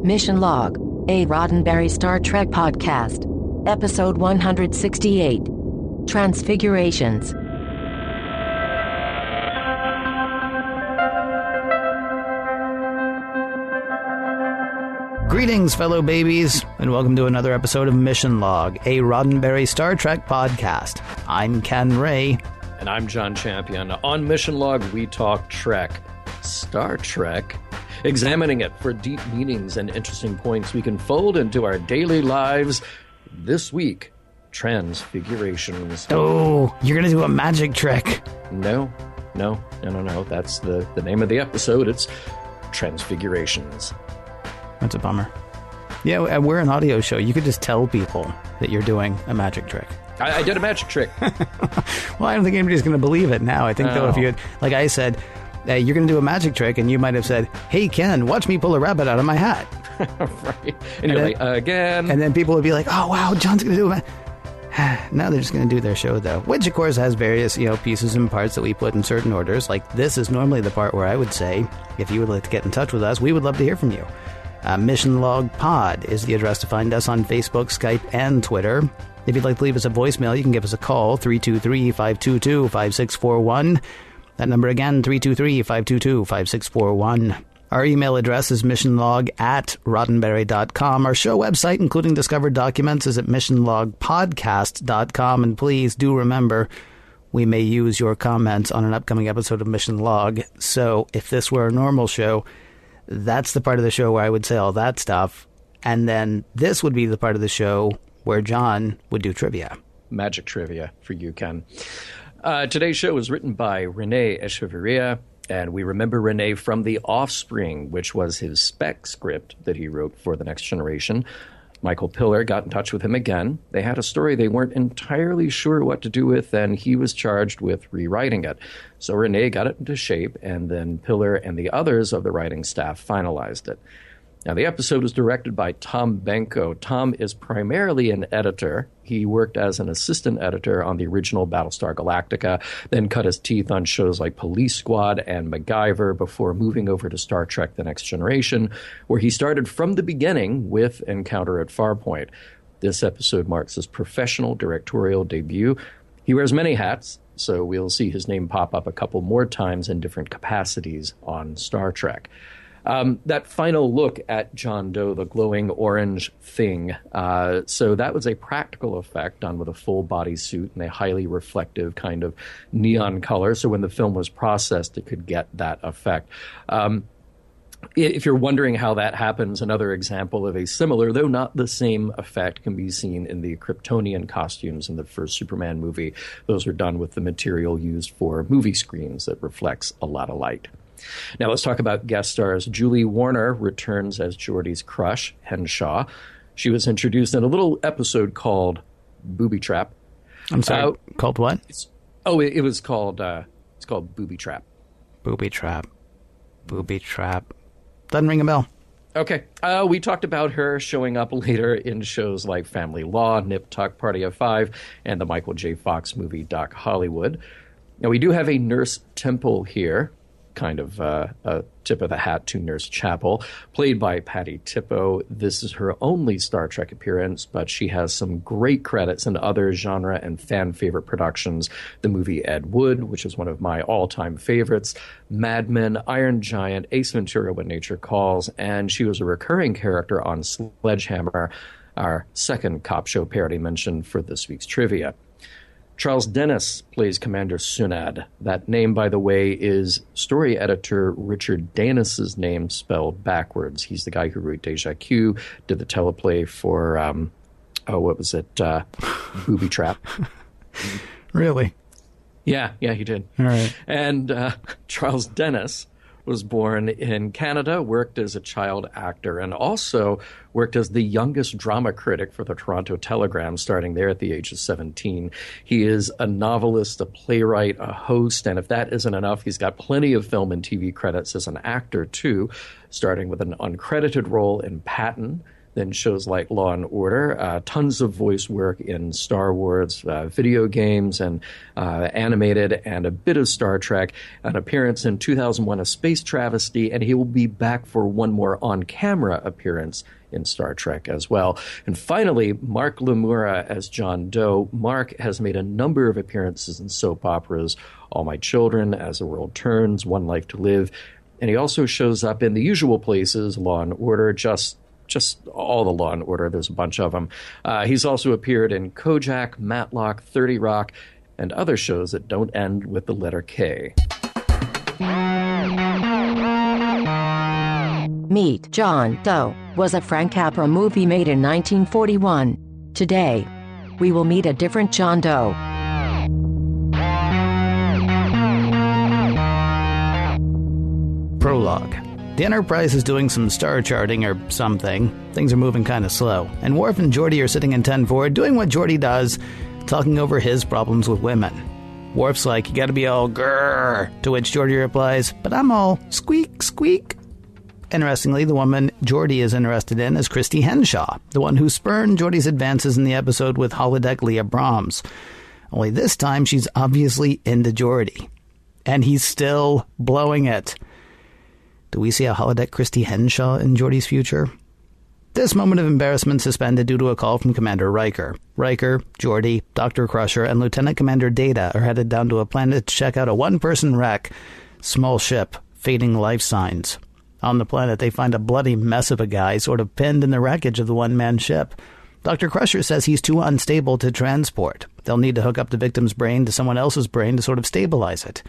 Mission Log, a Roddenberry Star Trek podcast. Episode 168. Transfigurations. Greetings, fellow babies, and welcome to another episode of Mission Log, a Roddenberry Star Trek podcast. I'm Ken Ray. And I'm John Champion. On Mission Log, we talk Trek, Star Trek, examining it for deep meanings and interesting points we can fold into our daily lives. This week, Transfigurations. Oh, you're going to do a magic trick. No. That's the name of the episode. It's Transfigurations. That's a bummer. Yeah, we're an audio show. You could just tell people that you're doing a magic trick. I did a magic trick. Well, I don't think anybody's going to believe it now. I think, though, if you had, like I said, you're going to do a magic trick, and you might have said, "Hey, Ken, watch me pull a rabbit out of my hat." Right. And you're like, again. And then people would be like, "Oh, wow, John's going to do a Now they're just going to do their show, though, which, of course, has various, pieces and parts that we put in certain orders. Like, this is normally the part where I would say, if you would like to get in touch with us, we would love to hear from you. Mission Log Pod is the address to find us on Facebook, Skype, and Twitter. If you'd like to leave us a voicemail, you can give us a call, 323-522-5641. That number again, 323-522-5641. Our email address is missionlog@roddenberry.com. Our show website, including discovered documents, is at missionlogpodcast.com. And please do remember, we may use your comments on an upcoming episode of Mission Log. So if this were a normal show, that's the part of the show where I would say all that stuff. And then this would be the part of the show where John would do trivia. Magic trivia for you, Ken. Today's show was written by René Echeverria, and we remember René from The Offspring, which was his spec script that he wrote for The Next Generation. Michael Piller got in touch with him again. They had a story they weren't entirely sure what to do with, and he was charged with rewriting it. So René got it into shape, and then Piller and the others of the writing staff finalized it. Now, the episode is directed by Tom Benko. Tom is primarily an editor. He worked as an assistant editor on the original Battlestar Galactica, then cut his teeth on shows like Police Squad and MacGyver before moving over to Star Trek The Next Generation, where he started from the beginning with Encounter at Farpoint. This episode marks his professional directorial debut. He wears many hats, so we'll see his name pop up a couple more times in different capacities on Star Trek. That final look at John Doe, the glowing orange thing, so that was a practical effect done with a full body suit and a highly reflective kind of neon color. So when the film was processed, it could get that effect. If you're wondering how that happens, another example of a similar, though not the same effect, can be seen in the Kryptonian costumes in the first Superman movie. Those are done with the material used for movie screens that reflects a lot of light. Now let's talk about guest stars. Julie Warner returns as Geordi's crush, Henshaw. She was introduced in a little episode called Booby Trap. I'm sorry, called what? It's called Booby Trap. Booby Trap. Booby Trap. Doesn't ring a bell. Okay. We talked about her showing up later in shows like Family Law, Nip Tuck, Party of Five, and the Michael J. Fox movie Doc Hollywood. Now we do have a Nurse Temple here, kind of a tip of the hat to Nurse Chapel, played by Patty Tippo. This is her only Star Trek appearance, but she has some great credits in other genre and fan favorite productions. The movie Ed Wood, which is one of my all-time favorites, Mad Men, Iron Giant, Ace Ventura: When Nature Calls, and she was a recurring character on Sledgehammer, our second cop show parody mentioned for this week's trivia. Charles Dennis plays Commander Sunad. That name, by the way, is story editor Richard Danis's name spelled backwards. He's the guy who wrote Deja Q, did the teleplay for, Booby Trap. Really? Yeah, he did. All right. And Charles Dennis was born in Canada, worked as a child actor, and also worked as the youngest drama critic for the Toronto Telegram, starting there at the age of 17. He is a novelist, a playwright, a host, and if that isn't enough, he's got plenty of film and TV credits as an actor, too, starting with an uncredited role in Patton, than shows like Law and Order. Tons of voice work in Star Wars, video games, and animated, and a bit of Star Trek. An appearance in 2001: A Space Travesty, and he will be back for one more on-camera appearance in Star Trek as well. And finally, Mark Lemura as John Doe. Mark has made a number of appearances in soap operas: All My Children, As the World Turns, One Life to Live. And he also shows up in the usual places: Law and Order, just all the Law and Order. There's a bunch of them. He's also appeared in Kojak, Matlock, 30 Rock, and other shows that don't end with the letter K. Meet John Doe was a Frank Capra movie made in 1941. Today, we will meet a different John Doe. Prologue. The Enterprise is doing some star charting or something. Things are moving kind of slow. And Worf and Geordi are sitting in 10 forward doing what Geordi does, talking over his problems with women. Worf's like, "You gotta be all grrr," to which Geordi replies, "But I'm all squeak, squeak." Interestingly, the woman Geordi is interested in is Christy Henshaw, the one who spurned Geordi's advances in the episode with holodeck Leah Brahms. Only this time she's obviously into Geordi. And he's still blowing it. Do we see a holodeck Christy Henshaw in Geordi's future? This moment of embarrassment suspended due to a call from Commander Riker. Riker, Geordi, Dr. Crusher, and Lieutenant Commander Data are headed down to a planet to check out a one-person wreck. Small ship, fading life signs. On the planet, they find a bloody mess of a guy sort of pinned in the wreckage of the one-man ship. Dr. Crusher says he's too unstable to transport. They'll need to hook up the victim's brain to someone else's brain to sort of stabilize it.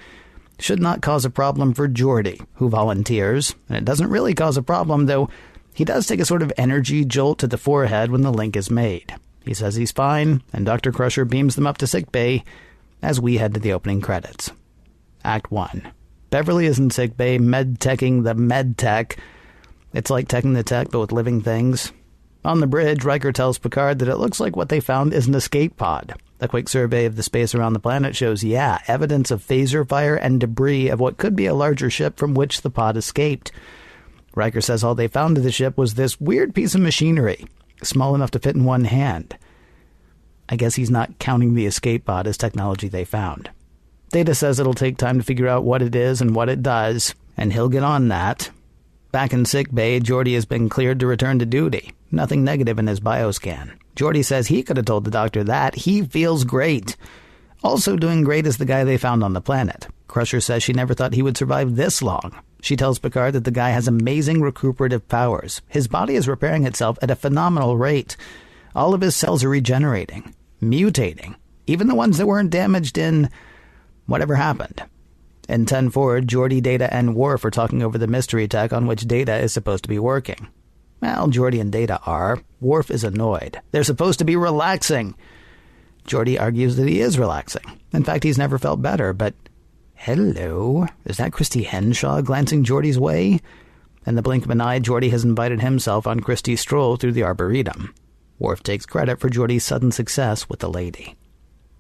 Should not cause a problem for Geordi, who volunteers. And it doesn't really cause a problem, though he does take a sort of energy jolt to the forehead when the link is made. He says he's fine, and Dr. Crusher beams them up to sickbay as we head to the opening credits. Act 1. Beverly is in sickbay, med-teching the med-tech. It's like teching the tech, but with living things. On the bridge, Riker tells Picard that it looks like what they found is an escape pod. A quick survey of the space around the planet shows, evidence of phaser fire and debris of what could be a larger ship from which the pod escaped. Riker says all they found of the ship was this weird piece of machinery, small enough to fit in one hand. I guess he's not counting the escape pod as technology they found. Data says it'll take time to figure out what it is and what it does, and he'll get on that. Back in sickbay, Geordi has been cleared to return to duty. Nothing negative in his bioscan. Geordi says he could have told the doctor that. He feels great. Also doing great is the guy they found on the planet. Crusher says she never thought he would survive this long. She tells Picard that the guy has amazing recuperative powers. His body is repairing itself at a phenomenal rate. All of his cells are regenerating, mutating, even the ones that weren't damaged in whatever happened. In 10 forward, Geordi, Data, and Worf are talking over the mystery tech on which Data is supposed to be working. Well, Geordi and Data are. Worf is annoyed. They're supposed to be relaxing. Geordi argues that he is relaxing. In fact, he's never felt better, but hello, is that Christy Henshaw glancing Geordi's way? In the blink of an eye, Geordi has invited himself on Christy's stroll through the Arboretum. Worf takes credit for Geordi's sudden success with the lady.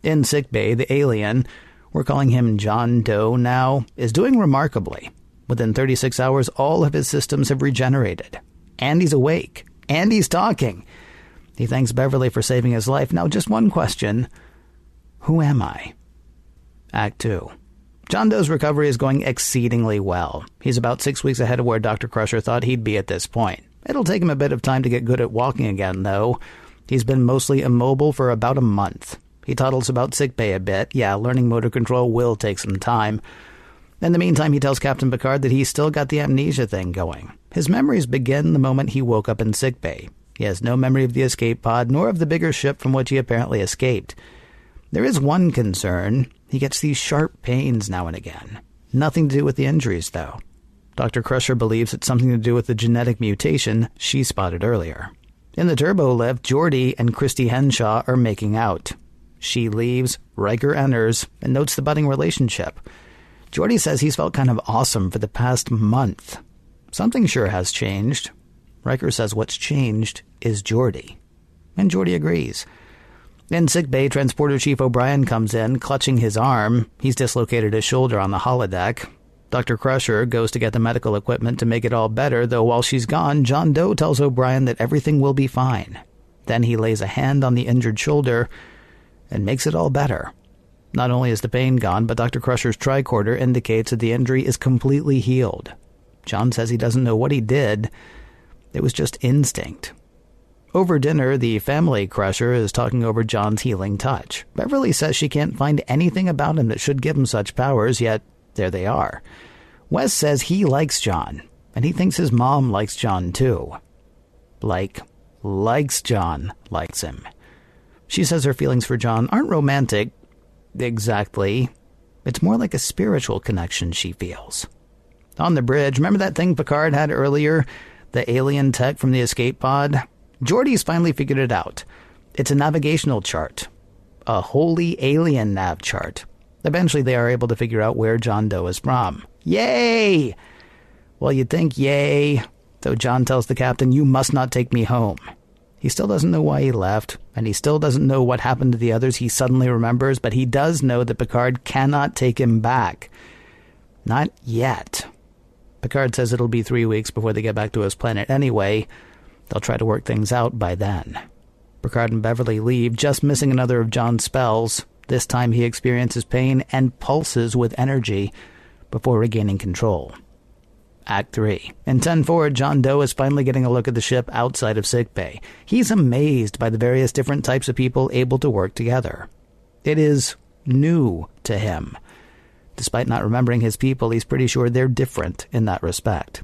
In sickbay, the alien, we're calling him John Doe now, is doing remarkably. Within 36 hours, all of his systems have regenerated. And he's awake. And he's talking. He thanks Beverly for saving his life. Now, just one question. Who am I? Act 2. John Doe's recovery is going exceedingly well. He's about 6 weeks ahead of where Dr. Crusher thought he'd be at this point. It'll take him a bit of time to get good at walking again, though. He's been mostly immobile for about a month. He toddles about sickbay a bit. Learning motor control will take some time. In the meantime, he tells Captain Picard that he's still got the amnesia thing going. His memories begin the moment he woke up in sickbay. He has no memory of the escape pod, nor of the bigger ship from which he apparently escaped. There is one concern. He gets these sharp pains now and again. Nothing to do with the injuries, though. Dr. Crusher believes it's something to do with the genetic mutation she spotted earlier. In the turbo lift, Geordi and Christy Henshaw are making out. She leaves, Riker enters, and notes the budding relationship. Geordi says he's felt kind of awesome for the past month. Something sure has changed. Riker says what's changed is Geordi. And Geordi agrees. In sickbay, Transporter Chief O'Brien comes in, clutching his arm. He's dislocated his shoulder on the holodeck. Dr. Crusher goes to get the medical equipment to make it all better, though while she's gone, John Doe tells O'Brien that everything will be fine. Then he lays a hand on the injured shoulder and makes it all better. Not only is the pain gone, but Dr. Crusher's tricorder indicates that the injury is completely healed. John says he doesn't know what he did. It was just instinct. Over dinner, the family Crusher is talking over John's healing touch. Beverly says she can't find anything about him that should give him such powers, yet there they are. Wes says he likes John, and he thinks his mom likes John too. Likes John likes him. She says her feelings for John aren't romantic, exactly. It's more like a spiritual connection she feels. On the bridge, remember that thing Picard had earlier? The alien tech from the escape pod? Geordi's finally figured it out. It's a navigational chart. A wholly alien nav chart. Eventually they are able to figure out where John Doe is from. Yay! Well, you'd think yay, though John tells the captain, "You must not take me home." He still doesn't know why he left, and he still doesn't know what happened to the others he suddenly remembers, but he does know that Picard cannot take him back. Not yet. Picard says it'll be 3 weeks before they get back to his planet anyway. They'll try to work things out by then. Picard and Beverly leave, just missing another of John's spells. This time he experiences pain and pulses with energy before regaining control. Act 3. In 10-4, John Doe is finally getting a look at the ship outside of sickbay. He's amazed by the various different types of people able to work together. It is new to him. Despite not remembering his people, he's pretty sure they're different in that respect.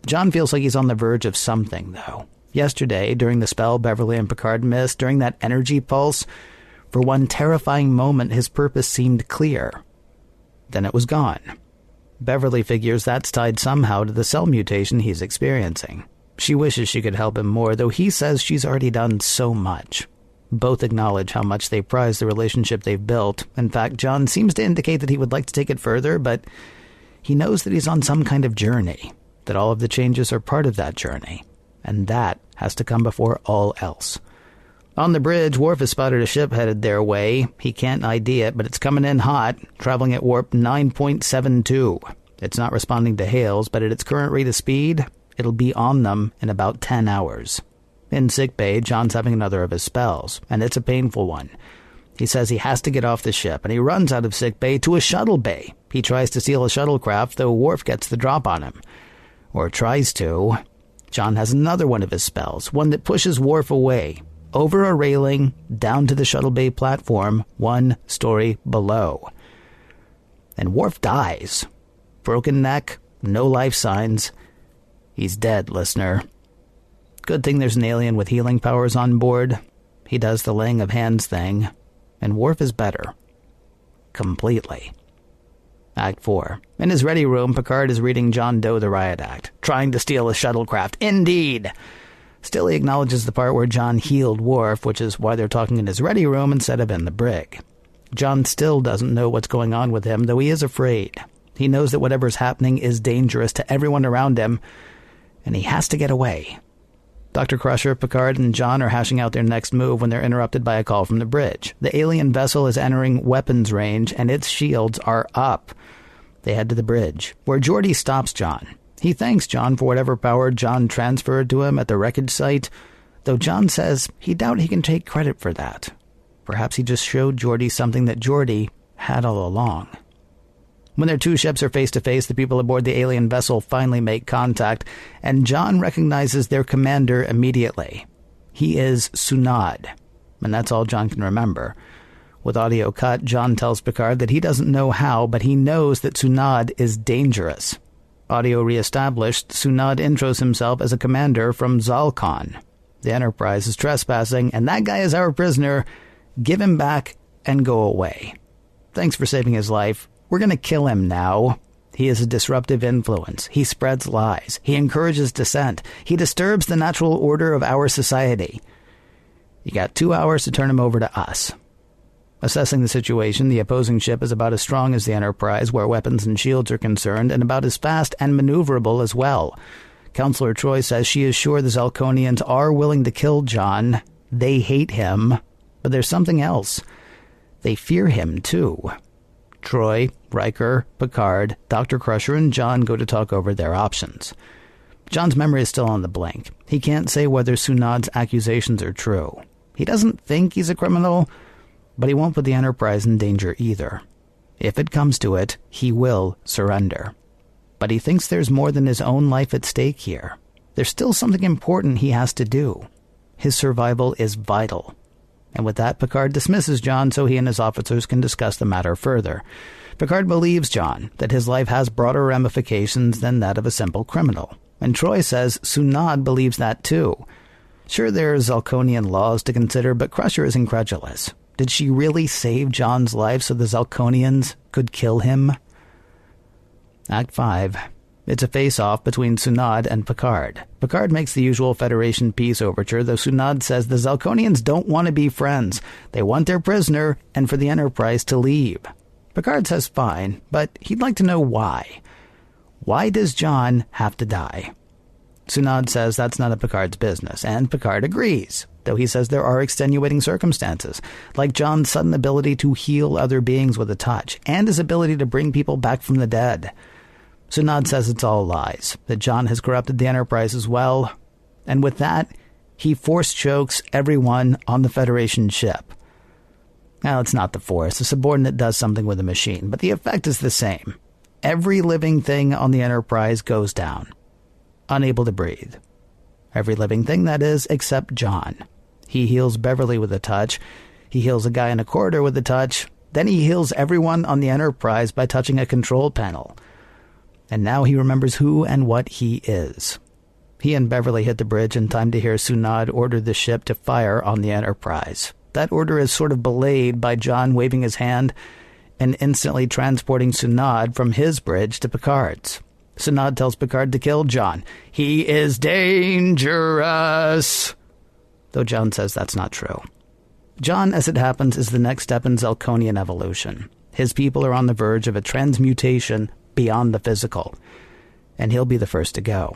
John feels like he's on the verge of something, though. Yesterday, during the spell Beverly and Picard missed, during that energy pulse, for one terrifying moment his purpose seemed clear. Then it was gone. Beverly figures that's tied somehow to the cell mutation he's experiencing. She wishes she could help him more, though he says she's already done so much. Both acknowledge how much they prize the relationship they've built. In fact, John seems to indicate that he would like to take it further, but he knows that he's on some kind of journey, that all of the changes are part of that journey, and that has to come before all else. On the bridge, Worf has spotted a ship headed their way. He can't ID it, but it's coming in hot, traveling at warp 9.72. It's not responding to hails, but at its current rate of speed, it'll be on them in about 10 hours. In sickbay, John's having another of his spells, and it's a painful one. He says he has to get off the ship, and he runs out of sickbay to a shuttle bay. He tries to steal a shuttlecraft, though Worf gets the drop on him. Or tries to. John has another one of his spells, one that pushes Worf away, over a railing, down to the shuttle bay platform, 1 story below. And Worf dies. Broken neck, no life signs. He's dead, listener. Good thing there's an alien with healing powers on board. He does the laying of hands thing, and Worf is better. Completely. Act 4. In his ready room, Picard is reading John Doe the Riot Act, trying to steal a shuttlecraft. Indeed! Still, he acknowledges the part where John healed Worf, which is why they're talking in his ready room instead of in the brig. John still doesn't know what's going on with him, though he is afraid. He knows that whatever's happening is dangerous to everyone around him, and he has to get away. Dr. Crusher, Picard, and John are hashing out their next move when they're interrupted by a call from the bridge. The alien vessel is entering weapons range, and its shields are up. They head to the bridge, where Geordi stops John. He thanks John for whatever power John transferred to him at the wreckage site, though John says he doubts he can take credit for that. Perhaps he just showed Geordi something that Geordi had all along. When their two ships are face-to-face, the people aboard the alien vessel finally make contact, and John recognizes their commander immediately. He is Sunad, and that's all John can remember. With audio cut, John tells Picard that he doesn't know how, but he knows that Sunad is dangerous. Audio reestablished, Sunad intros himself as a commander from Zalcon. The Enterprise is trespassing, and that guy is our prisoner. Give him back and go away. Thanks for saving his life. We're going to kill him now. He is a disruptive influence. He spreads lies. He encourages dissent. He disturbs the natural order of our society. You got 2 hours to turn him over to us. Assessing the situation, the opposing ship is about as strong as the Enterprise, where weapons and shields are concerned, and about as fast and maneuverable as well. Counselor Troy says she is sure the Zalconians are willing to kill John. They hate him. But there's something else. They fear him, too. Troy, Riker, Picard, Dr. Crusher, and John go to talk over their options. John's memory is still on the blink. He can't say whether Sunad's accusations are true. He doesn't think he's a criminal, but he won't put the Enterprise in danger either. If it comes to it, he will surrender. But he thinks there's more than his own life at stake here. There's still something important he has to do. His survival is vital. And with that, Picard dismisses John so he and his officers can discuss the matter further. Picard believes John that his life has broader ramifications than that of a simple criminal. And Troy says Sunad believes that too. Sure, there are Zalconian laws to consider, but Crusher is incredulous. Did she really save John's life so the Zalconians could kill him? Act 5. It's a face-off between Sunad and Picard. Picard makes the usual Federation peace overture, though Sunad says the Zalconians don't want to be friends. They want their prisoner and for the Enterprise to leave. Picard says fine, but he'd like to know why. Why does John have to die? Sunad says that's none of Picard's business, and Picard agrees, though he says there are extenuating circumstances, like John's sudden ability to heal other beings with a touch, and his ability to bring people back from the dead. Sunad says it's all lies, that John has corrupted the Enterprise as well, and with that, he force chokes everyone on the Federation ship. Now, it's not the Force. A subordinate does something with a machine, but the effect is the same. Every living thing on the Enterprise goes down, unable to breathe. Every living thing, that is, except John. He heals Beverly with a touch. He heals a guy in a corridor with a touch. Then he heals everyone on the Enterprise by touching a control panel. And now he remembers who and what he is. He and Beverly hit the bridge in time to hear Sunad order the ship to fire on the Enterprise. That order is sort of belayed by John waving his hand and instantly transporting Sunad from his bridge to Picard's. Sunad tells Picard to kill John. He is dangerous! Though John says that's not true. John, as it happens, is the next step in Zalconian evolution. His people are on the verge of a transmutation beyond the physical, and he'll be the first to go.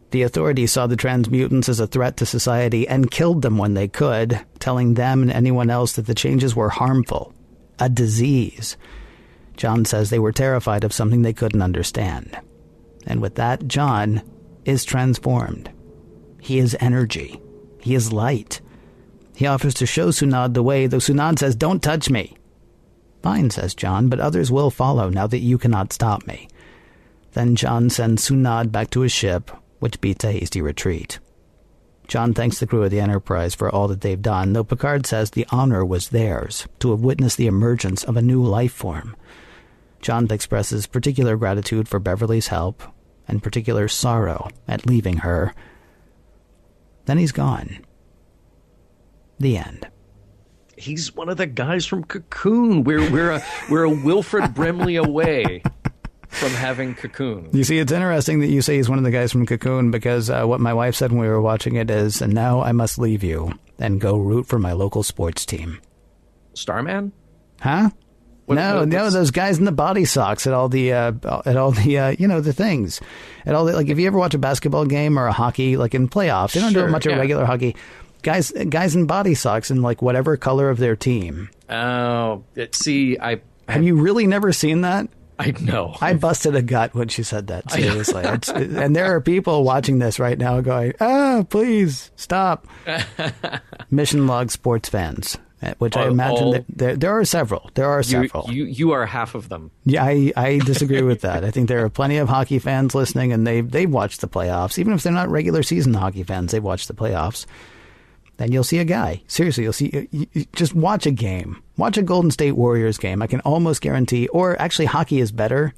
The authorities saw the transmutants as a threat to society and killed them when they could, telling them and anyone else that the changes were harmful, a disease. John says they were terrified of something they couldn't understand. And with that, John is transformed. He is energy. He is light. He offers to show Sunad the way, though Sunad says, "Don't touch me." "Fine," says John, "but others will follow now that you cannot stop me." Then John sends Sunad back to his ship, which beats a hasty retreat. John thanks the crew of the Enterprise for all that they've done, though Picard says the honor was theirs, to have witnessed the emergence of a new life form. John expresses particular gratitude for Beverly's help, and particular sorrow at leaving her. Then he's gone. The end. He's one of the guys from Cocoon. We're a Wilfred Brimley away from having Cocoon. You see, it's interesting that you say he's one of the guys from Cocoon, because what my wife said when we were watching it is, "And now I must leave you and go root for my local sports team." Starman? Huh? No, those guys in the body socks at all the the things, at all the, like, if you ever watch a basketball game or a hockey, like in playoffs, they don't do much of regular hockey. Guys in body socks in like whatever color of their team. Oh, see, have you really never seen that? I know. I busted a gut when she said that. Seriously, and there are people watching this right now going, please stop." Mission Log sports fans, which I imagine that there are several. There are several. You are half of them. Yeah, I disagree with that. I think there are plenty of hockey fans listening, and they've watched the playoffs. Even if they're not regular season hockey fans, they've watched the playoffs. Then you'll see a guy. Seriously, you'll see. You just watch a game. Watch a Golden State Warriors game. I can almost guarantee, or actually hockey is better.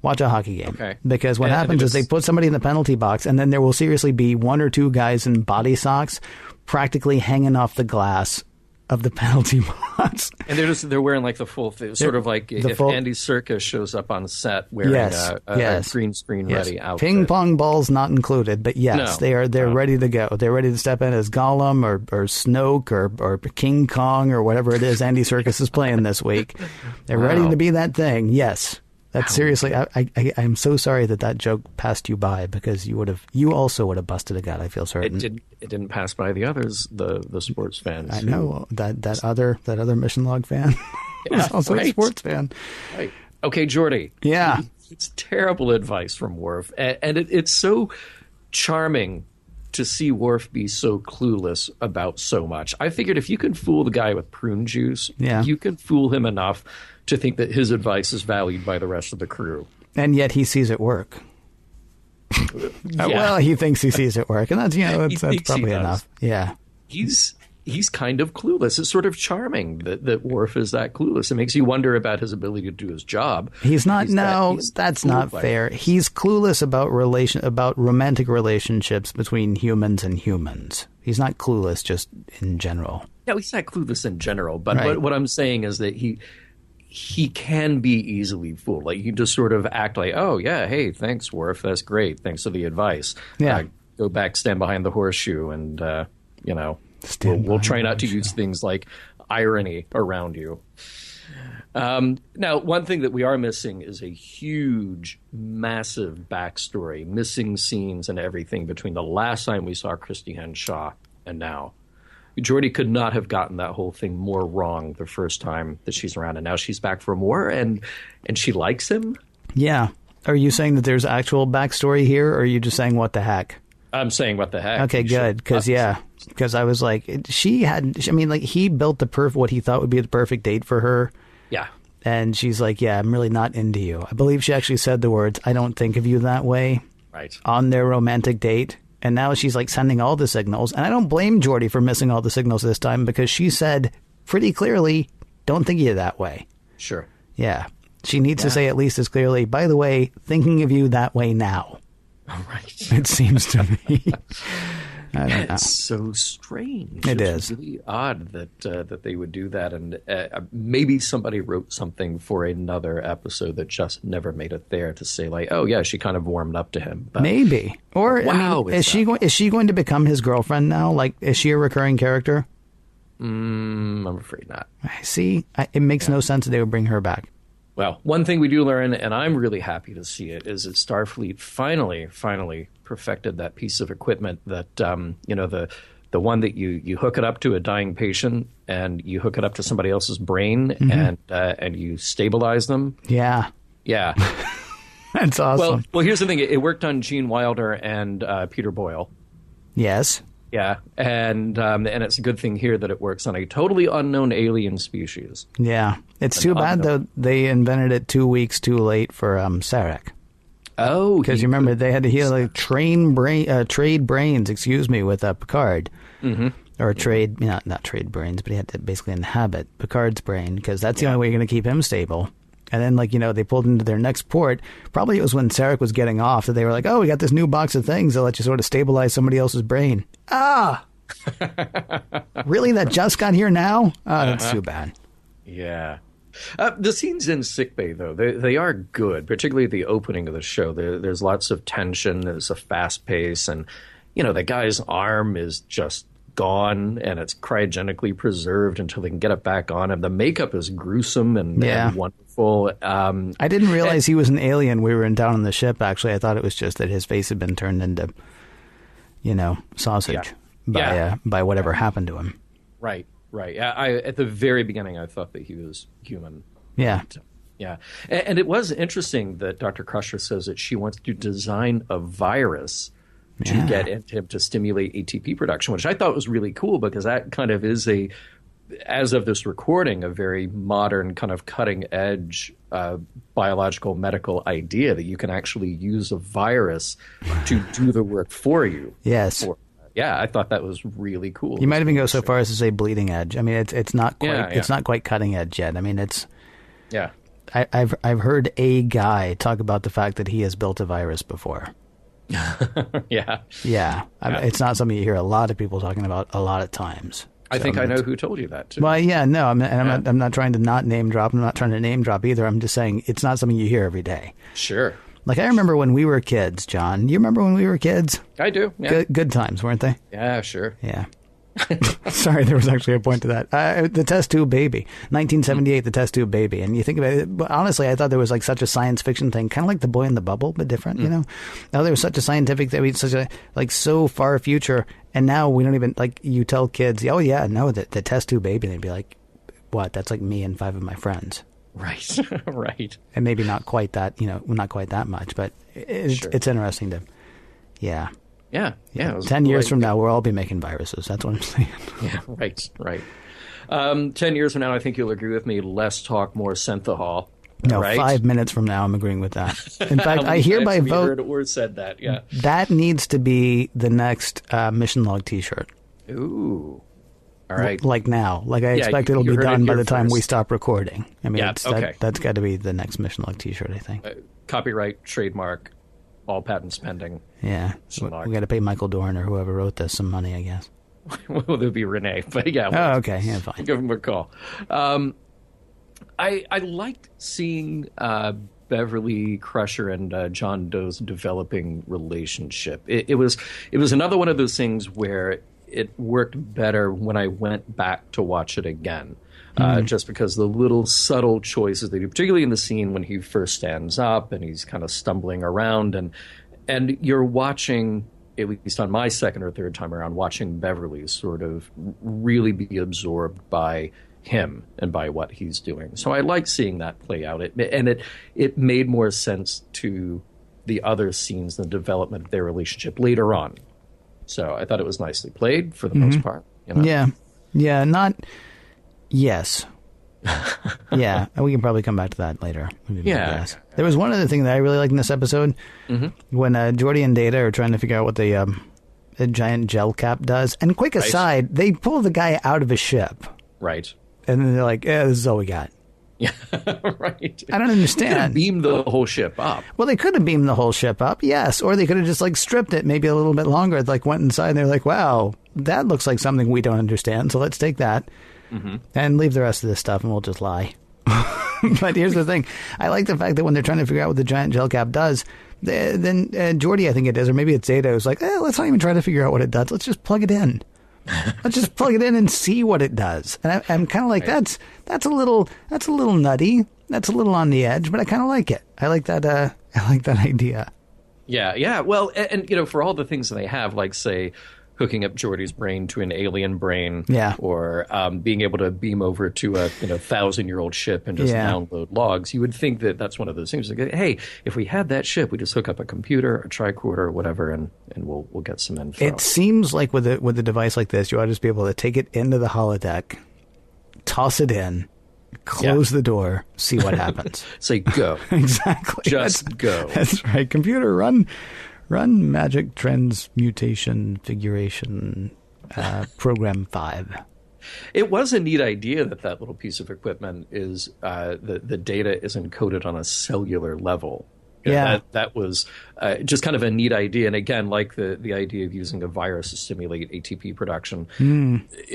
Watch a hockey game. Okay. Because what happens is they put somebody in the penalty box, and then there will seriously be one or two guys in body socks practically hanging off the glass of the penalty box. And they're wearing like the full thing, sort of like if Andy Serkis shows up on set wearing a green screen ready outfit. Ping pong balls not included, but yes, they're ready to go. They're ready to step in as Gollum or Snoke or King Kong or whatever it is Andy Serkis is playing this week. They're ready to be that thing. Yes. That's seriously, I'm so sorry that joke passed you by, because you also would have busted a gut, I feel certain. It didn't pass by the others, the sports fans. I know that other Mission Log fan was also a sports fan. Right. Okay, Geordi. Yeah. It's terrible advice from Worf. And it's so charming to see Worf be so clueless about so much. I figured if you can fool the guy with prune juice, you can fool him enough to think that his advice is valued by the rest of the crew. And yet he sees it work. Well, he thinks he sees it work, and that's that's probably enough. Yeah, he's kind of clueless. It's sort of charming that Worf is that clueless. It makes you wonder about his ability to do his job. He's not. That's not fair. He's clueless about romantic relationships between humans and humans. He's not clueless just in general. No, he's not clueless in general. But what I'm saying is that he can be easily fooled. Like, you just sort of act like, oh, yeah, hey, thanks, Worf. That's great. Thanks for the advice. Yeah. Go back, stand behind the horseshoe, and, we'll try not to use things like irony around you. Now, one thing that we are missing is a huge, massive backstory, missing scenes and everything between the last time we saw Christy Henshaw and now. Geordi could not have gotten that whole thing more wrong the first time that she's around, and now she's back for more, and she likes him. Yeah. Are you saying that there's actual backstory here, or are you just saying what the heck? I'm saying what the heck. Okay, good, because I was like, he built what he thought would be the perfect date for her. Yeah. And she's like, yeah, I'm really not into you. I believe she actually said the words, I don't think of you that way. Right. On their romantic date. And now she's like sending all the signals. And I don't blame Geordi for missing all the signals this time, because she said pretty clearly, don't think of you that way. Sure. Yeah. She needs to say at least as clearly, by the way, thinking of you that way now. Right. It seems to me. I don't know. It's so strange. It's really odd that they would do that, and maybe somebody wrote something for another episode that just never made it there to say, like, oh yeah, she kind of warmed up to him. But, maybe, or wow, is she going to become his girlfriend now? Like, is she a recurring character? I'm afraid not. See, it makes no sense that they would bring her back. Well, one thing we do learn, and I'm really happy to see it, is that Starfleet finally perfected that piece of equipment that, the one that you hook it up to a dying patient and you hook it up to somebody else's brain and you stabilize them. Yeah. Yeah. That's awesome. Well, here's the thing. It worked on Gene Wilder and Peter Boyle. Yes. Yeah, and it's a good thing here that it works on a totally unknown alien species. Yeah, it's too bad though they invented it 2 weeks too late for Sarek. Oh, because you remember they had to heal like trade brains, with Picard, or trade not trade brains, but he had to basically inhabit Picard's brain because that's the only way you're going to keep him stable. And then, they pulled into their next port. Probably it was when Sarek was getting off that they were like, oh, we got this new box of things that let you sort of stabilize somebody else's brain. Ah! Really? That just got here now? Oh, that's too bad. Yeah. The scenes in sickbay, though, they are good, particularly the opening of the show. There's lots of tension. There's a fast pace. And, the guy's arm is just gone and it's cryogenically preserved until they can get it back on him. The makeup is gruesome and wonderful. I didn't realize he was an alien. We were down on the ship, actually. I thought it was just that his face had been turned into, sausage by whatever happened to him. Right. At the very beginning, I thought that he was human. Yeah. Yeah. And it was interesting that Dr. Crusher says that she wants to design a virus to get into him to stimulate ATP production, which I thought was really cool because that kind of is as of this recording, a very modern kind of cutting edge biological medical idea that you can actually use a virus to do the work for you. Yes. I thought that was really cool. You might even go so far as to say bleeding edge. I mean, it's not quite it's not quite cutting edge yet. I mean, it's I've heard a guy talk about the fact that he has built a virus before. Yeah. It's not something you hear a lot of people talking about a lot of times. I think I know who told you that too. Well, no, I'm not trying to not name drop. I'm not trying to name drop either. I'm just saying it's not something you hear every day. Sure. Like I remember when we were kids, John. Do you remember when we were kids? I do. Yeah. Good times, weren't they? Yeah, sure. Yeah. Sorry, there was actually a point to that. The test tube baby, 1978, the test tube baby, and you think about it. But honestly, I thought there was like such a science fiction thing, kind of like The Boy in the Bubble, but different. Now there was such a scientific thing, such a so far future, and now we don't even you tell kids, the test tube baby, and they'd be like, what? That's like me and 5 of my friends. Right, right. And maybe not quite that, not quite that much, but it's interesting to, yeah. Yeah. 10 years from now, we'll all be making viruses. That's what I'm saying. Yeah, right. 10 years from now, I think you'll agree with me, less talk, more synthahol. No, right? 5 minutes from now, I'm agreing with that. In fact, I hereby vote. Heard or said that, yeah. That needs to be the next Mission Log t-shirt. Ooh. All right. Like now. Like I expect it'll be done by the time we stop recording. I mean, that's got to be the next Mission Log t-shirt, I think. Copyright, trademark, all patents pending. Yeah. We got to pay Michael Dorn or whoever wrote this some money, I guess. Well, there'll be Renee, but yeah. Oh, okay. Yeah, fine. Give him a call. I liked seeing Beverly Crusher and John Doe's developing relationship. It was another one of those things where it worked better when I went back to watch it again. Just because the little subtle choices they do, particularly in the scene when he first stands up and he's kind of stumbling around, and you're watching, at least on my second or third time around, watching Beverly sort of really be absorbed by him and by what he's doing. So I like seeing that play out. It made more sense to the other scenes, the development of their relationship later on. So I thought it was nicely played for the most part. Yeah. Yes. Yeah, we can probably come back to that later. Yeah. There was one other thing that I really liked in this episode. When Geordi and Data are trying to figure out what the giant gel cap does. And quick aside, they pull the guy out of a ship. Right. And then they're like, yeah, this is all we got. Yeah, right. I don't understand. They could have beamed the whole ship up. Well, they could have beamed the whole ship up, yes. Or they could have just stripped it maybe a little bit longer. Went inside and they're like, wow, that looks like something we don't understand. So let's take that and leave the rest of this stuff and we'll just lie. But here's the thing. I like the fact that when they're trying to figure out what the giant gel cap does, then Geordi, I think it is, or maybe it's Zeta, who's like, let's not even try to figure out what it does. Let's just plug it in. Let's just plug it in and see what it does. And I'm kind of like, that's a little nutty. That's a little on the edge, but I kind of like it. I like that. I like that idea. Yeah. Well, and for all the things that they have, like say, hooking up Geordi's brain to an alien brain, or being able to beam over to a 1,000-year-old ship and just download logs, you would think that that's one of those things. Like, hey, if we had that ship, we just hook up a computer, a tricorder, or whatever, and we'll get some info. It seems like with a device like this, you ought to just be able to take it into the holodeck, toss it in, close the door, see what happens. Say go. Exactly. Just go. That's right. Computer, run magic transmutation figuration program 5. It was a neat idea that little piece of equipment is the data is encoded on a cellular level. That was just kind of a neat idea. And again, like the idea of using a virus to stimulate ATP production,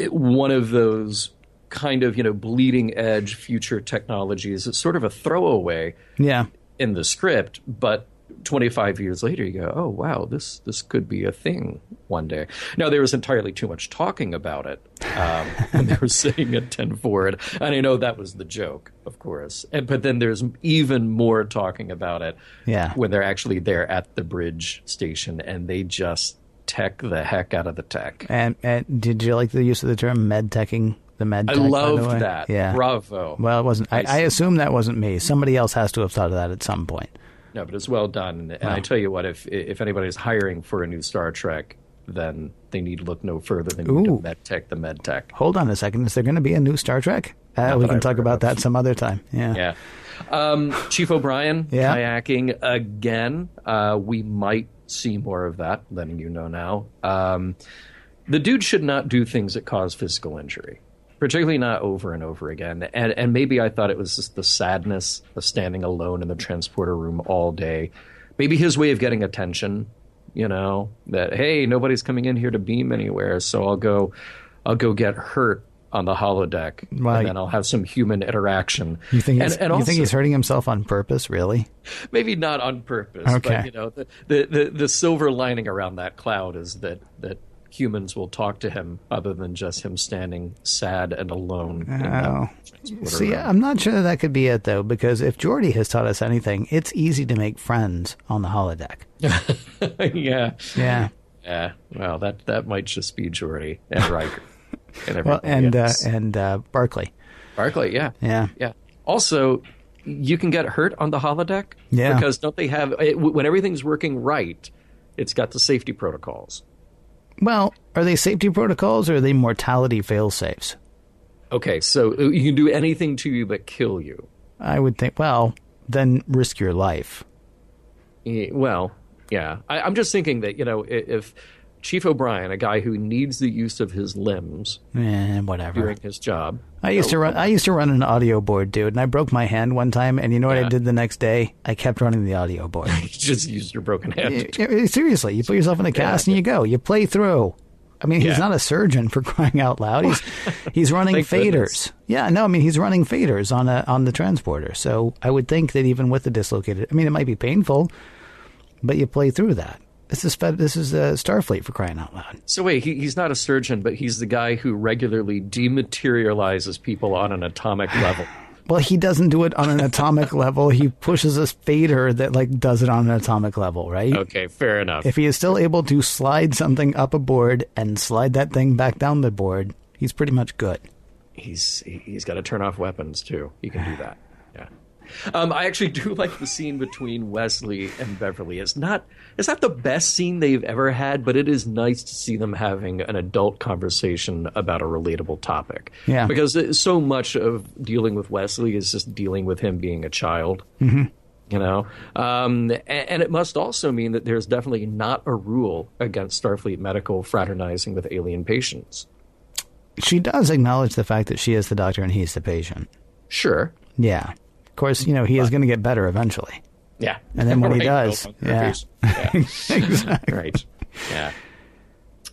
one of those kind of bleeding edge future technologies. It's sort of a throwaway in the script, but 25 years later, you go, oh, wow, this could be a thing one day. Now, there was entirely too much talking about it when they were sitting at 10 forward. And I know that was the joke, of course. But then there's even more talking about it when they're actually there at the bridge station and they just tech the heck out of the tech. And did you like the use of the term med-teching? The med tech, I loved that. Yeah. Bravo. Well, it wasn't. I assume that wasn't me. Somebody else has to have thought of that at some point. No, but it's well done. And I tell you what, if anybody's hiring for a new Star Trek, then they need to look no further than the med tech. Hold on a second. Is there going to be a new Star Trek? We can talk about that some other time. Yeah. Chief O'Brien kayaking again. We might see more of that, letting you know now. The dude should not do things that cause physical injury. Particularly not over and over again. And maybe I thought it was just the sadness of standing alone in the transporter room all day. Maybe his way of getting attention, that, hey, nobody's coming in here to beam anywhere, so I'll go get hurt on the holodeck, and then I'll have some human interaction. You think he's hurting himself on purpose, really? Maybe not on purpose, but the silver lining around that cloud is that humans will talk to him other than just him standing sad and alone. See, I'm not sure that could be it, though, because if Geordi has taught us anything, it's easy to make friends on the holodeck. Yeah. Well, that might just be Geordi and Riker. And Barclay. Barclay, yeah. Also, you can get hurt on the holodeck. Yeah. Because don't they have, when everything's working right, it's got the safety protocols. Well, are they safety protocols or are they mortality fail-safes? Okay, so you can do anything to you but kill you. I would think, well, then risk your life. Well, yeah. I'm just thinking that, if Chief O'Brien, a guy who needs the use of his limbs whatever. doing his job. I used to run an audio board, dude, and I broke my hand one time, and you know what I did the next day? I kept running the audio board. You just used your broken hand. Seriously, you put yourself in a cast and you go. You play through. I mean, he's not a surgeon, for crying out loud. He's running faders. Goodness. Yeah, no, I mean, he's running faders on the transporter. So I would think that even with the dislocated, I mean, it might be painful, but you play through that. This is Starfleet, for crying out loud. So wait, he's not a surgeon, but he's the guy who regularly dematerializes people on an atomic level. Well, he doesn't do it on an atomic level. He pushes a fader that does it on an atomic level, right? Okay, fair enough. If he is still able to slide something up a board and slide that thing back down the board, he's pretty much good. He's got to turn off weapons too. He can do that. Yeah. I actually do like the scene between Wesley and Beverly. It's not the best scene they've ever had, but it is nice to see them having an adult conversation about a relatable topic. Yeah. Because so much of dealing with Wesley is just dealing with him being a child. Mm-hmm. And it must also mean that there's definitely not a rule against Starfleet Medical fraternizing with alien patients. She does acknowledge the fact that she is the doctor and he's the patient. Sure. Yeah. Of course, he is going to get better eventually. Yeah. And then when he does. Yeah. Exactly. Right. Yeah.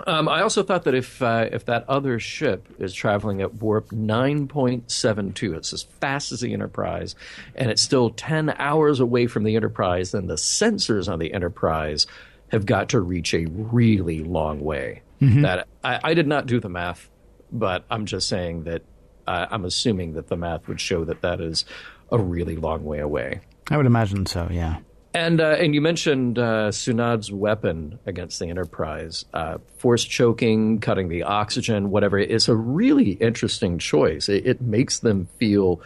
I also thought that if that other ship is traveling at warp 9.72, it's as fast as the Enterprise, and it's still 10 hours away from the Enterprise, then the sensors on the Enterprise have got to reach a really long way. Mm-hmm. That I did not do the math, but I'm just saying that I'm assuming that the math would show that is a really long way away. I would imagine so, yeah. And you mentioned Sunad's weapon against the Enterprise. Force choking, cutting the oxygen, whatever. It's a really interesting choice. It makes them feel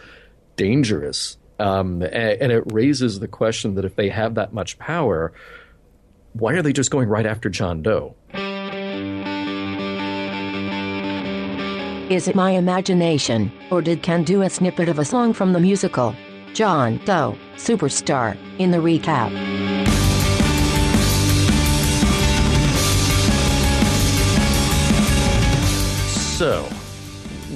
dangerous. And it raises the question that if they have that much power, why are they just going right after John Doe? Is it my imagination, or did Ken do a snippet of a song from the musical John Doe, Superstar, in the recap? So,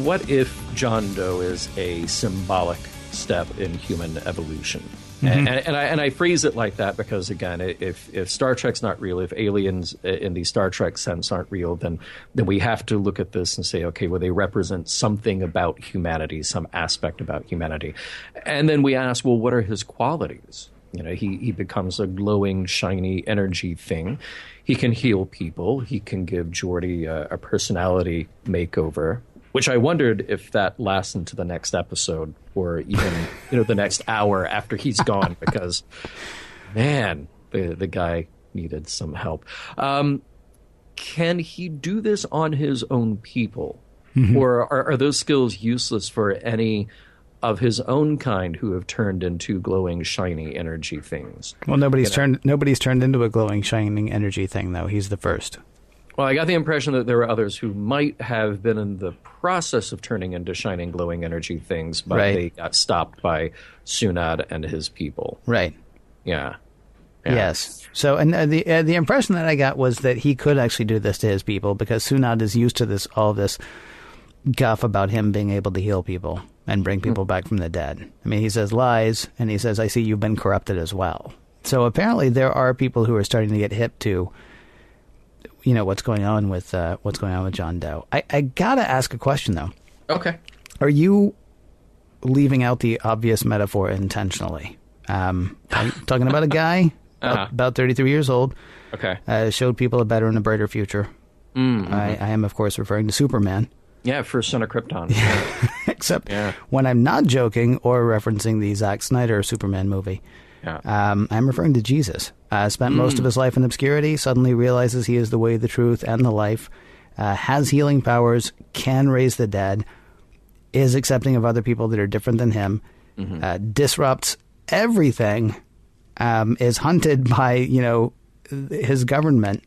what if John Doe is a symbolic step in human evolution? Mm-hmm. And I phrase it like that because, again, if Star Trek's not real, if aliens in the Star Trek sense aren't real, then we have to look at this and say, okay, well, they represent something about humanity, some aspect about humanity. And then we ask, well, what are his qualities? He becomes a glowing, shiny energy thing. He can heal people. He can give Geordi a personality makeover, which I wondered if that lasts into the next episode or even, the next hour after he's gone, because, man, the guy needed some help. Can he do this on his own people? Mm-hmm. Or are those skills useless for any of his own kind who have turned into glowing, shiny energy things? Well, nobody's turned into a glowing, shining energy thing, though. He's the first. Well, I got the impression that there were others who might have been in the process of turning into shining, glowing energy things, but they got stopped by Sunad and his people. Right. Yeah. Yes. So, and the impression that I got was that he could actually do this to his people because Sunad is used to all this guff about him being able to heal people and bring people back from the dead. I mean, he says lies, and he says, "I see you've been corrupted as well." So apparently, there are people who are starting to get hip to what's going on with John Doe. I gotta ask a question though. Okay. Are you leaving out the obvious metaphor intentionally? Talking about a guy about 33 years old. Okay. Showed people a better and a brighter future. Mm-hmm. I am, of course, referring to Superman. Yeah, first son of Krypton. Except when I'm not joking or referencing the Zack Snyder Superman movie. Yeah. I'm referring to Jesus. Spent most of his life in obscurity, suddenly realizes he is the way, the truth, and the life, has healing powers, can raise the dead, is accepting of other people that are different than him, disrupts everything, is hunted by, his government.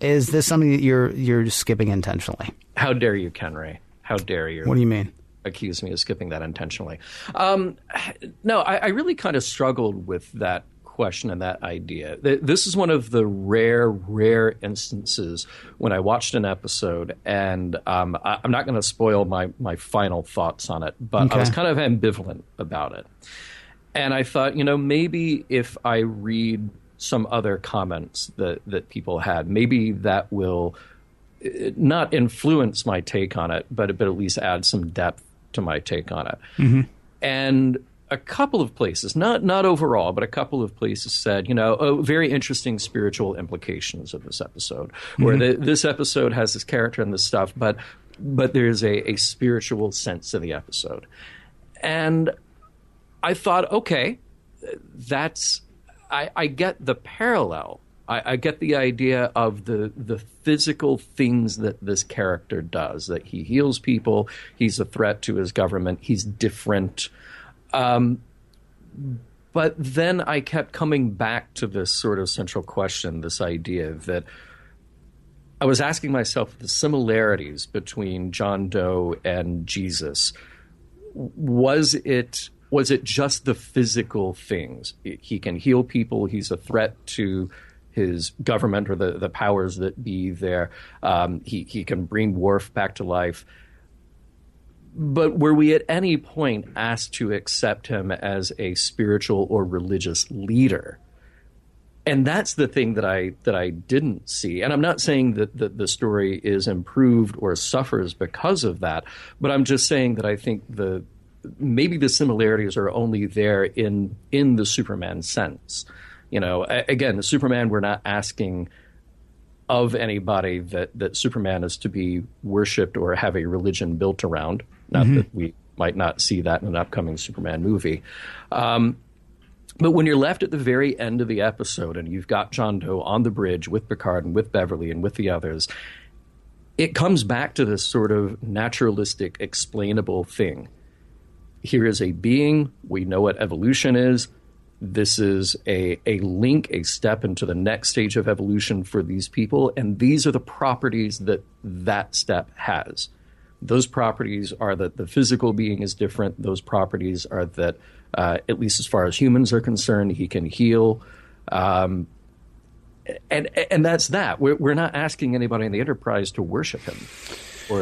Is this something that you're skipping intentionally? How dare you, Ken Ray? How dare you? What do you mean? Accuse me of skipping that intentionally. No, I really kind of struggled with that question and that idea. This is one of the rare instances when I watched an episode, and I'm not going to spoil my final thoughts on it, but I was kind of ambivalent about it. And I thought, maybe if I read some other comments that people had, maybe that will not influence my take on it, but at least add some depth to my take on it. And a couple of places, not overall, but a couple of places said, very interesting spiritual implications of this episode, where this episode has this character and this stuff, but there's a spiritual sense of the episode. And I thought, okay, I get the parallel. I get the idea of the physical things that this character does, that he heals people, he's a threat to his government, he's different. But then I kept coming back to this sort of central question, this idea that I was asking myself the similarities between John Doe and Jesus. Was it just the physical things? He can heal people, he's a threat to his government or the powers that be there. He can bring Worf back to life. But were we at any point asked to accept him as a spiritual or religious leader? And that's the thing that I didn't see. And I'm not saying that the story is improved or suffers because of that, but I'm just saying that I think maybe the similarities are only there in the Superman sense. Again, the Superman, we're not asking of anybody that Superman is to be worshipped or have a religion built around. Not that we might not see that in an upcoming Superman movie. But when you're left at the very end of the episode and you've got John Doe on the bridge with Picard and with Beverly and with the others, it comes back to this sort of naturalistic, explainable thing. Here is a being. We know what evolution is. This is a link, a step into the next stage of evolution for these people. And these are the properties that step has. Those properties are that the physical being is different. Those properties are that, at least as far as humans are concerned, he can heal. And that's that. We're not asking anybody in the Enterprise to worship him or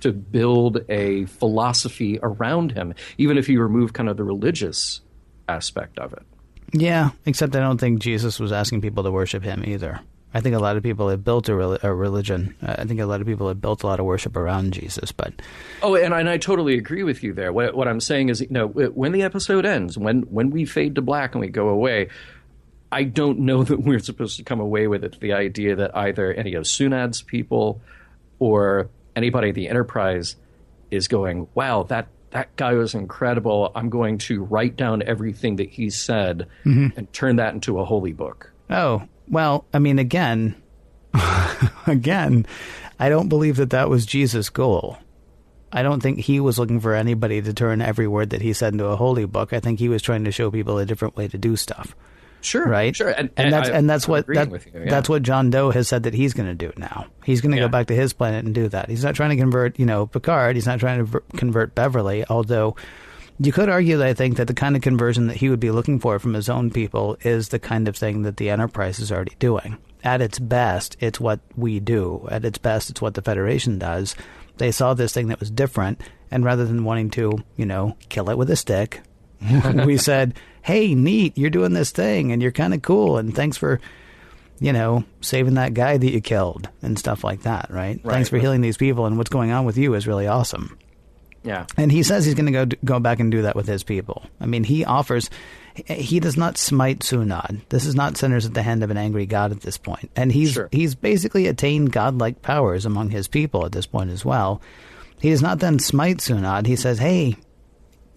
to build a philosophy around him, even if you remove kind of the religious aspect of it. Yeah, except I don't think Jesus was asking people to worship him either. I think a lot of people have built a religion. I think a lot of people have built a lot of worship around Jesus. But and I totally agree with you there. What I'm saying is, when the episode ends, when we fade to black and we go away, I don't know that we're supposed to come away with it. The idea that either any of Sunad's people or anybody at the Enterprise is going, wow, that guy was incredible. I'm going to write down everything that he said and turn that into a holy book. Oh, well, I mean, again, I don't believe that was Jesus' goal. I don't think he was looking for anybody to turn every word that he said into a holy book. I think he was trying to show people a different way to do stuff. Sure, right. Sure, that's what John Doe has said that he's going to do now. He's going to go back to his planet and do that. He's not trying to convert, Picard. He's not trying to convert Beverly. Although you could argue that I think that the kind of conversion that he would be looking for from his own people is the kind of thing that the Enterprise is already doing. At its best, it's what we do. At its best, it's what the Federation does. They saw this thing that was different, and rather than wanting to, kill it with a stick, we said, hey, neat, you're doing this thing, and you're kind of cool, and thanks for, saving that guy that you killed, and stuff like that, right? Thanks for healing these people, and what's going on with you is really awesome. Yeah. And he says he's going to go back and do that with his people. I mean, he does not smite Sunad. This is not sinners at the hand of an angry God at this point. And he's basically attained godlike powers among his people at this point as well. He does not then smite Sunad. He says, hey,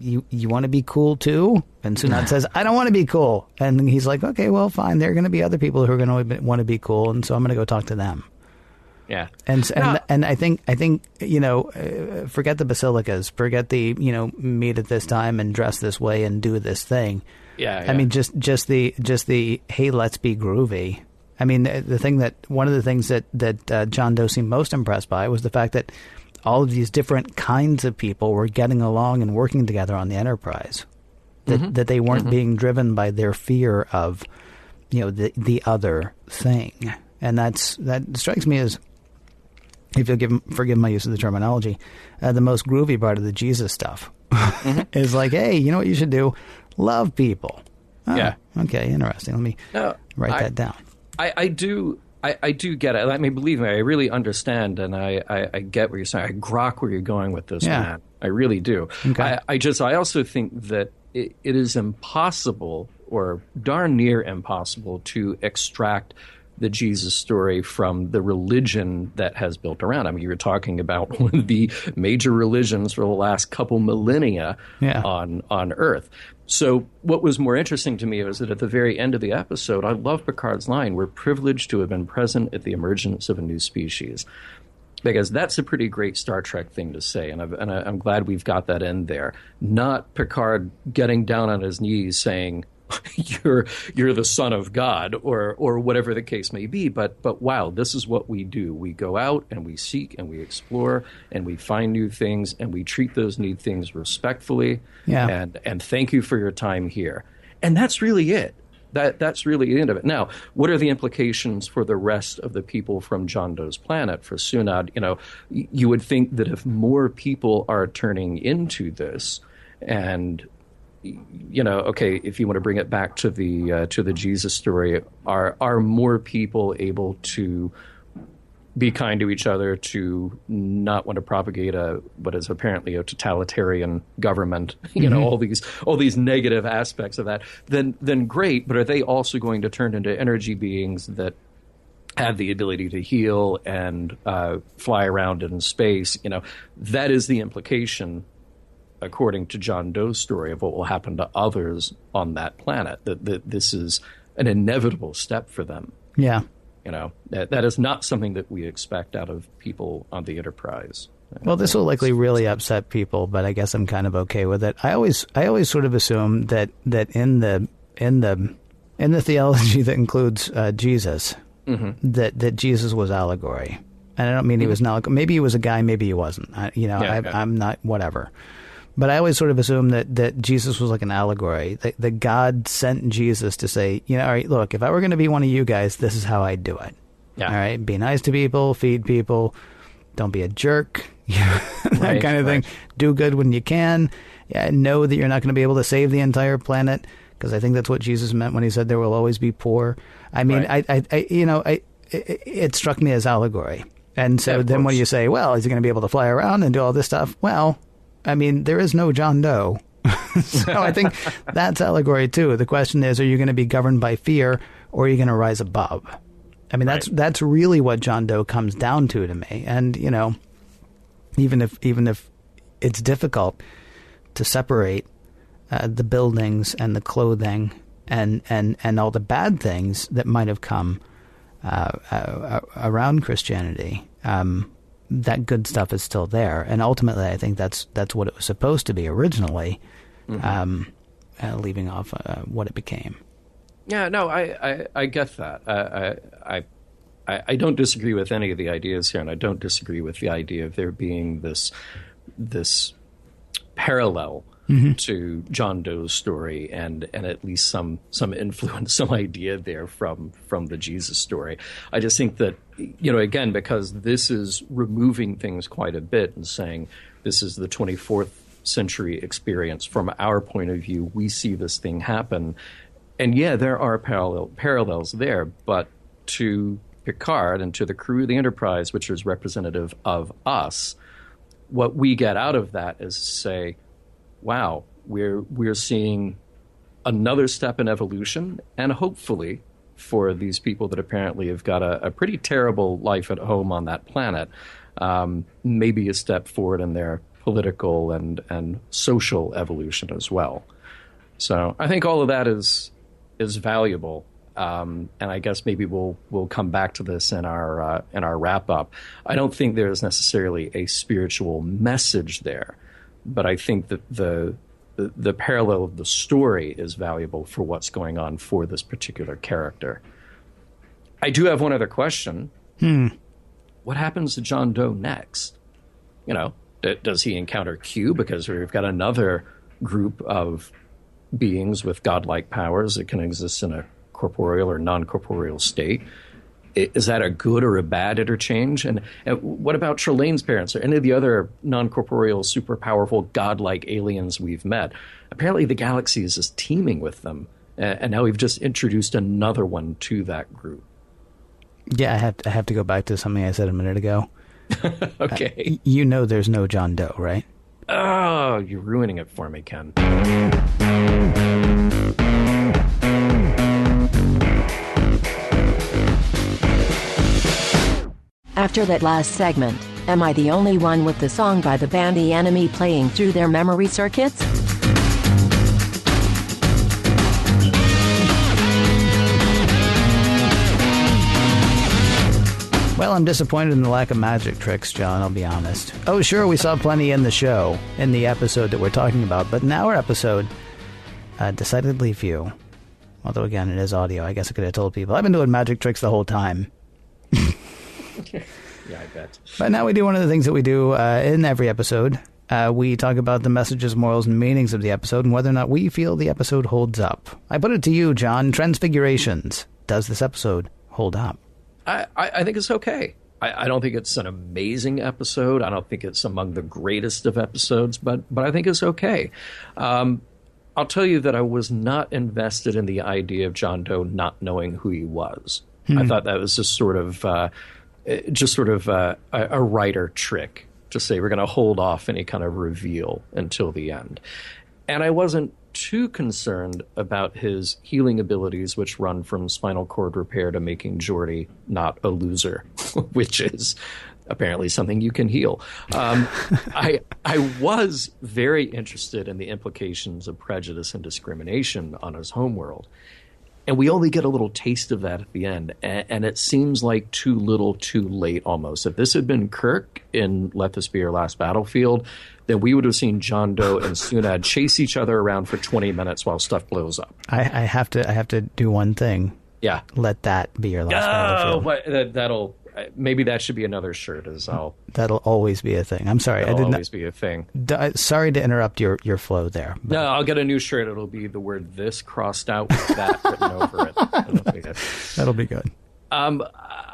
you want to be cool too? And Sunad says, I don't want to be cool. And he's like, okay, well, fine. There are going to be other people who are going to want to be cool, and so I'm going to go talk to them. Yeah. And I think forget the basilicas, forget the meet at this time and dress this way and do this thing. Yeah. I mean, just the hey, let's be groovy. I mean, one of the things that John Doe seemed most impressed by was the fact that all of these different kinds of people were getting along and working together on the Enterprise. That they weren't being driven by their fear of, the other thing. And that strikes me as, if you'll forgive my use of the terminology, the most groovy part of the Jesus stuff is like, hey, you know what you should do? Love people. Oh, yeah. Okay, interesting. Let me write that down. I do get it. I mean, believe me, I really understand, and I get what you're saying. I grok where you're going with this, man. I really do. Okay. I also think that it is impossible, or darn near impossible, to extract the Jesus story from the religion that has built around. I mean, you were talking about one of the major religions for the last couple millennia on Earth. So what was more interesting to me was that at the very end of the episode, I love Picard's line, "We're privileged to have been present at the emergence of a new species." Because that's a pretty great Star Trek thing to say, and I'm glad we've got that in there. Not Picard getting down on his knees saying, you're the son of God, or whatever the case may be, but wow, this is what we do. We go out and we seek and we explore and we find new things and we treat those new things respectfully. Yeah. And thank you for your time here. And that's really it. That's really the end of it. Now, what are the implications for the rest of the people from John Doe's planet, for Sunad? You would think that if more people are turning into this, and okay, if you want to bring it back to the Jesus story, are more people able to be kind to each other, to not want to propagate what is apparently a totalitarian government, all these negative aspects of that, then great. But are they also going to turn into energy beings that have the ability to heal and fly around in space? That is the implication, according to John Doe's story, of what will happen to others on that planet. That this is an inevitable step for them. Yeah. That is not something that we expect out of people on the Enterprise. Well, this will likely really upset people, but I guess I'm kind of okay with it. I always sort of assume that in the theology that includes Jesus, that Jesus was allegory, and I don't mean he was an allegory. Maybe he was a guy, maybe he wasn't. I'm not, whatever. But I always sort of assume that Jesus was like an allegory, that God sent Jesus to say, all right, look, if I were going to be one of you guys, this is how I'd do it. Yeah. All right, be nice to people, feed people, don't be a jerk, that kind of thing. Do good when you can. Yeah, know that you're not going to be able to save the entire planet, because I think that's what Jesus meant when he said there will always be poor. I mean, it struck me as allegory. And so then when you say, well, is he going to be able to fly around and do all this stuff? Well, I mean, there is no John Doe. So I think that's allegory too. The question is, are you going to be governed by fear, or are you going to rise above? I mean, that's really what John Doe comes down to me. And, even if it's difficult to separate the buildings and the clothing and all the bad things that might have come around Christianity, that good stuff is still there, and ultimately, I think that's what it was supposed to be originally, leaving off what it became. Yeah, no, I get that. I don't disagree with any of the ideas here, and I don't disagree with the idea of there being this parallel to John Doe's story, and at least some influence, some idea there from the Jesus story. I just think that, again, because this is removing things quite a bit and saying this is the 24th century experience. From our point of view, we see this thing happen. And yeah, there are parallels there, but to Picard and to the crew of the Enterprise, which is representative of us, what we get out of that is to say, wow, we're seeing another step in evolution, and hopefully for these people that apparently have got a pretty terrible life at home on that planet, maybe a step forward in their political and social evolution as well. So I think all of that is valuable. and I guess maybe we'll come back to this in our wrap up. I don't think there is necessarily a spiritual message there, but I think that the parallel of the story is valuable for what's going on for this particular character. I do have one other question. What happens to John Doe next? You know, does he encounter Q? Because we've got another group of beings with godlike powers that can exist in a corporeal or non-corporeal state. Is that a good or a bad interchange? And what about Trelane's parents or any of the other non-corporeal, super powerful, godlike aliens we've met? Apparently the galaxy is just teeming with them. And now we've just introduced another one to that group. Yeah, I have to go back to something I said a minute ago. Okay. You know there's no John Doe, right? Oh, you're ruining it for me, Ken. After that last segment, am I the only one with the song by the band The Enemy playing through their memory circuits? Well, I'm disappointed in the lack of magic tricks, John, I'll be honest. Oh, sure, we saw plenty in the show, in the episode that we're talking about, but in our episode, decidedly few. Although, again, it is audio. I guess I could have told people. I've been doing magic tricks the whole time. Yeah, I bet. But now we do one of the things that we do in every episode. We talk about the messages, morals, and meanings of the episode and whether or not we feel the episode holds up. I put it to you, John. Transfigurations. Does this episode hold up? I think it's okay. I don't think it's an amazing episode. I don't think it's among the greatest of episodes, but I think it's okay. I'll tell you that I was not invested in the idea of John Doe not knowing who he was. I thought that was just sort of a writer trick to say we're going to hold off any kind of reveal until the end. And I wasn't too concerned about his healing abilities, which run from spinal cord repair to making Geordi not a loser, which is apparently something you can heal. I was very interested in the implications of prejudice and discrimination on his homeworld. And we only get a little taste of that at the end. And it seems like too little, too late almost. If this had been Kirk in Let This Be Your Last Battlefield, then we would have seen John Doe and Sunad chase each other around for 20 minutes while stuff blows up. I have to do one thing. Yeah. Let that be your last battlefield. Maybe that should be another shirt. That'll always be a thing. I'm sorry. That'll always be a thing. Sorry to interrupt your flow there. But. No, I'll get a new shirt. It'll be the word "this" crossed out with that written over it. That'll be good.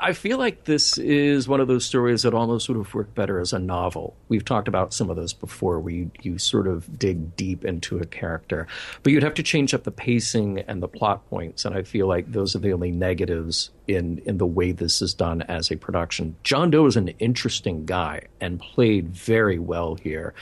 I feel like this is one of those stories that almost would have worked better as a novel. We've talked about some of those before, where you sort of dig deep into a character. But you'd have to change up the pacing and the plot points, and I feel like those are the only negatives in the way this is done as a production. John Doe is an interesting guy and played very well here.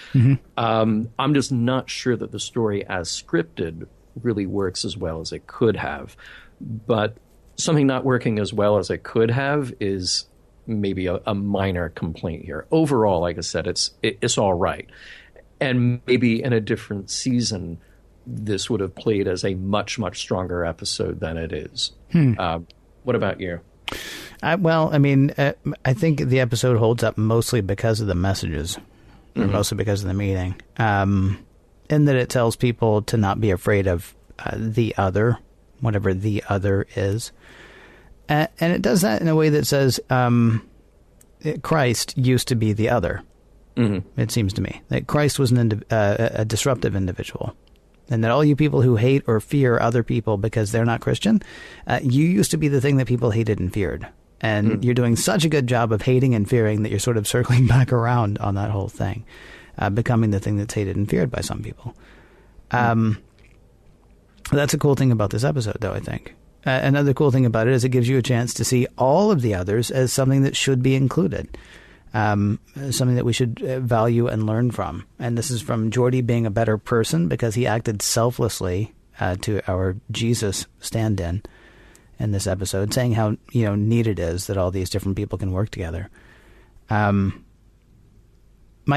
I'm just not sure that the story as scripted really works as well as it could have. But something not working as well as it could have is maybe a minor complaint here. Overall, like I said, it's all right. And maybe in a different season, this would have played as a much, much stronger episode than it is. What about you? I think the episode holds up mostly because of the messages, or mostly because of the meaning, in that it tells people to not be afraid of the other, whatever the other is. And it does that in a way that says Christ used to be the other. It seems to me that Christ was a disruptive individual, and that all you people who hate or fear other people because they're not Christian, you used to be the thing that people hated and feared. And you're doing such a good job of hating and fearing that you're sort of circling back around on that whole thing, becoming the thing that's hated and feared by some people. That's a cool thing about this episode, though, I think. Another cool thing about it is it gives you a chance to see all of the others as something that should be included, something that we should value and learn from. And this is from Geordi being a better person because he acted selflessly to our Jesus stand-in this episode, saying how neat it is that all these different people can work together. My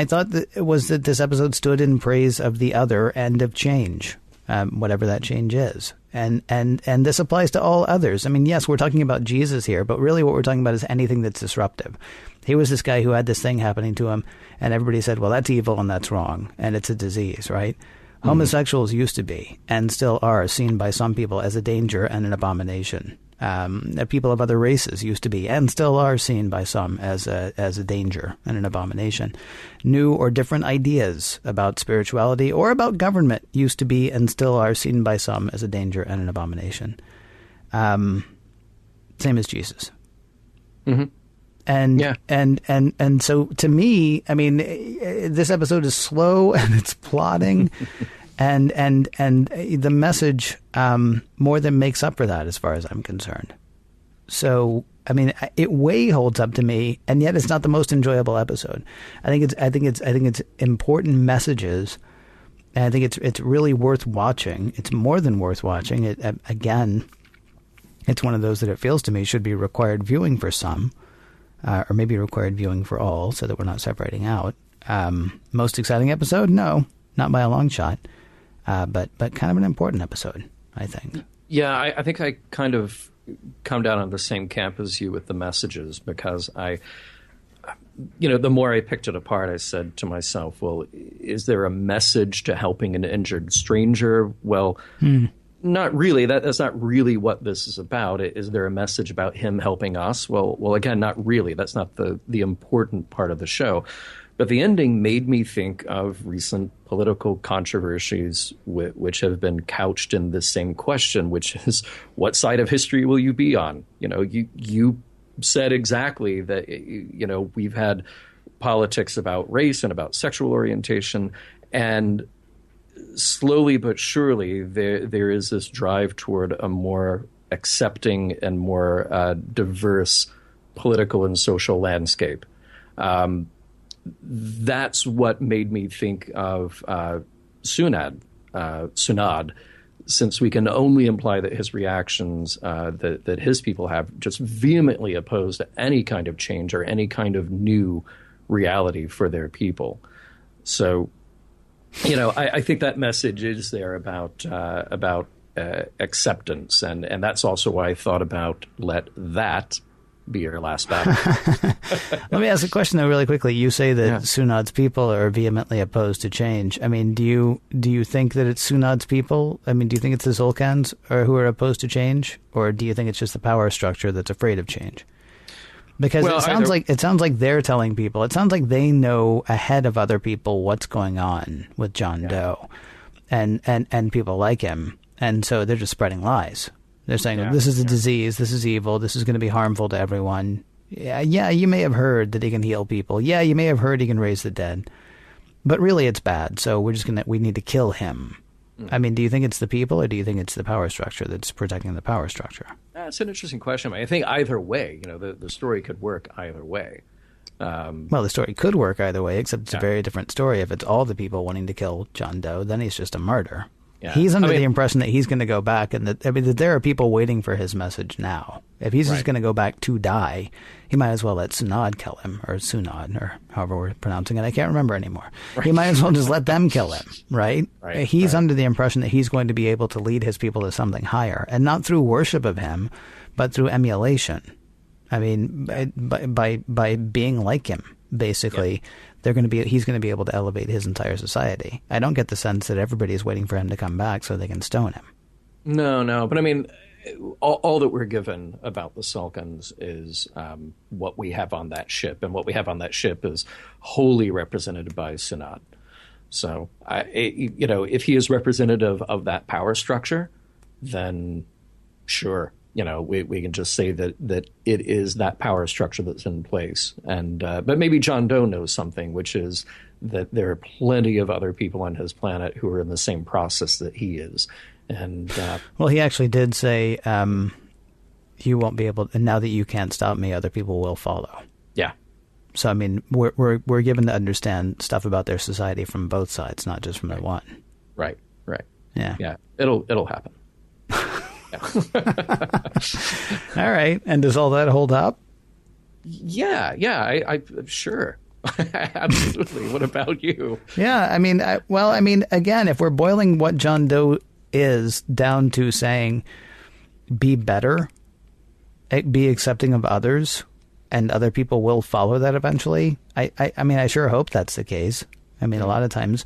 thought was that this episode stood in praise of the other and of change. Whatever that change is. And this applies to all others. I mean, yes, we're talking about Jesus here, but really what we're talking about is anything that's disruptive. He was this guy who had this thing happening to him, and everybody said, well, that's evil and that's wrong, and it's a disease, right? Homosexuals used to be, and still are, seen by some people as a danger and an abomination. People of other races used to be, and still are, seen by some as a danger and an abomination. New or different ideas about spirituality or about government used to be, and still are, seen by some as a danger and an abomination. Same as Jesus. Mm-hmm. And so to me, I mean, this episode is slow and it's plodding. And the message more than makes up for that, as far as I'm concerned. So, I mean, it way holds up to me, and yet it's not the most enjoyable episode. I think it's important messages, and I think it's really worth watching. It's more than worth watching. Again, it's one of those that it feels to me should be required viewing for some, or maybe required viewing for all, so that we're not separating out. Most exciting episode? No, not by a long shot. But kind of an important episode, I think. Yeah, I think I kind of come down on the same camp as you with the messages, because the more I picked it apart, I said to myself, well, is there a message to helping an injured stranger? Well, not really. That's not really what this is about. Is there a message about him helping us? Well, again, not really. That's not the important part of the show. But the ending made me think of recent political controversies which have been couched in this same question, which is, what side of history will you be on? You said exactly that, we've had politics about race and about sexual orientation, and slowly but surely there is this drive toward a more accepting and more diverse political and social landscape. That's what made me think of Sunad, since we can only imply that his reactions that his people have just vehemently opposed to any kind of change or any kind of new reality for their people. So, I think that message is there about acceptance, and that's also why I thought about let that be your last battle. Let me ask a question, though, really quickly. You say that Sunad's people are vehemently opposed to change. I mean, do you think that it's Sunad's people? I mean, do you think it's the Zulkans who are opposed to change, or do you think it's just the power structure that's afraid of change? Because it sounds like they're telling people. It sounds like they know ahead of other people what's going on with John Doe, and people like him, and so they're just spreading lies. They're saying, this is a disease, this is evil, this is going to be harmful to everyone. Yeah, you may have heard that he can heal people. Yeah, you may have heard he can raise the dead. But really it's bad, so we need to kill him. I mean, do you think it's the people, or do you think it's the power structure that's protecting the power structure? That's an interesting question. I think either way, the story could work either way. Well, the story could work either way, except it's a very different story. If it's all the people wanting to kill John Doe, then he's just a martyr. Yeah. He's under the impression that he's going to go back, and that there are people waiting for his message now. If he's just going to go back to die, he might as well let Sunad kill him, or Sunad, or however we're pronouncing it. I can't remember anymore. Right. He might as well just let them kill him, right? He's under the impression that he's going to be able to lead his people to something higher, and not through worship of him, but through emulation. I mean, by being like him, basically. Yeah. He's going to be able to elevate his entire society. I don't get the sense that everybody is waiting for him to come back so they can stone him. No. But I mean, all that we're given about the Sulkans is what we have on that ship. And what we have on that ship is wholly represented by Sunad. So, if he is representative of that power structure, then sure. We can just say that it is that power structure that's in place. And but maybe John Doe knows something, which is that there are plenty of other people on his planet who are in the same process that he is. And well, he actually did say, "You won't be able. And now that you can't stop me, other people will follow." Yeah. So I mean, we're given to understand stuff about their society from both sides, not just from the one. Right. Yeah. It'll happen. All right. And does all that hold up? Yeah. I sure. Absolutely. What about you? Yeah. I mean, again, if we're boiling what John Doe is down to saying, be better, be accepting of others, and other people will follow that eventually. I mean, I sure hope that's the case. I mean, a lot of times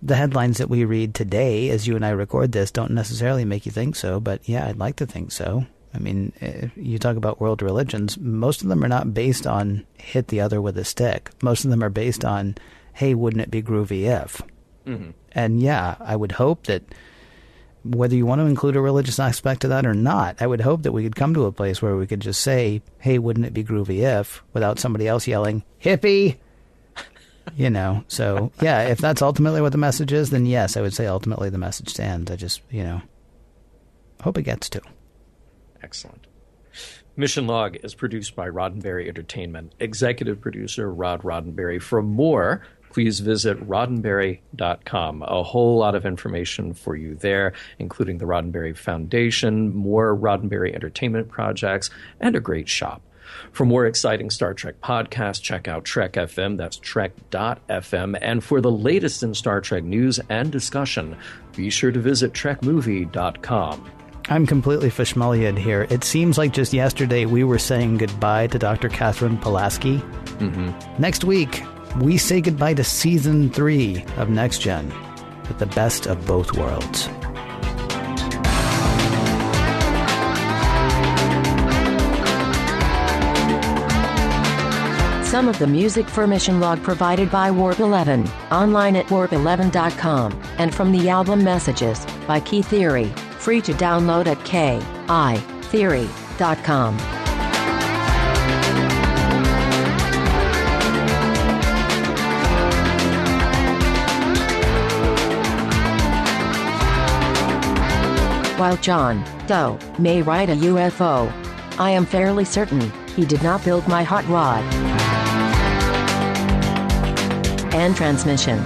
the headlines that we read today, as you and I record this, don't necessarily make you think so, but yeah, I'd like to think so. I mean, if you talk about world religions, most of them are not based on hit the other with a stick. Most of them are based on, hey, wouldn't it be groovy if? Mm-hmm. And yeah, I would hope that whether you want to include a religious aspect to that or not, I would hope that we could come to a place where we could just say, hey, wouldn't it be groovy if, without somebody else yelling, hippie? You know, so yeah, if that's ultimately what the message is, then yes, I would say ultimately the message stands. I just, hope it gets to. Excellent. Mission Log is produced by Roddenberry Entertainment. Executive producer Rod Roddenberry. For more, please visit roddenberry.com. A whole lot of information for you there, including the Roddenberry Foundation, more Roddenberry Entertainment projects, and a great shop. For more exciting Star Trek podcasts, check out Trek FM, that's trek.fm. And for the latest in Star Trek news and discussion, be sure to visit trekmovie.com. I'm completely fishmulled here. It seems like just yesterday we were saying goodbye to Dr. Catherine Pulaski. Mm-hmm. Next week, we say goodbye to Season 3 of Next Gen with the best of both worlds. Some of the music for Mission Log provided by Warp 11, online at warp11.com, and from the album Messages by Key Theory, free to download at kitheory.com. While John Doe may ride a UFO, I am fairly certain he did not build my hot rod. End transmission.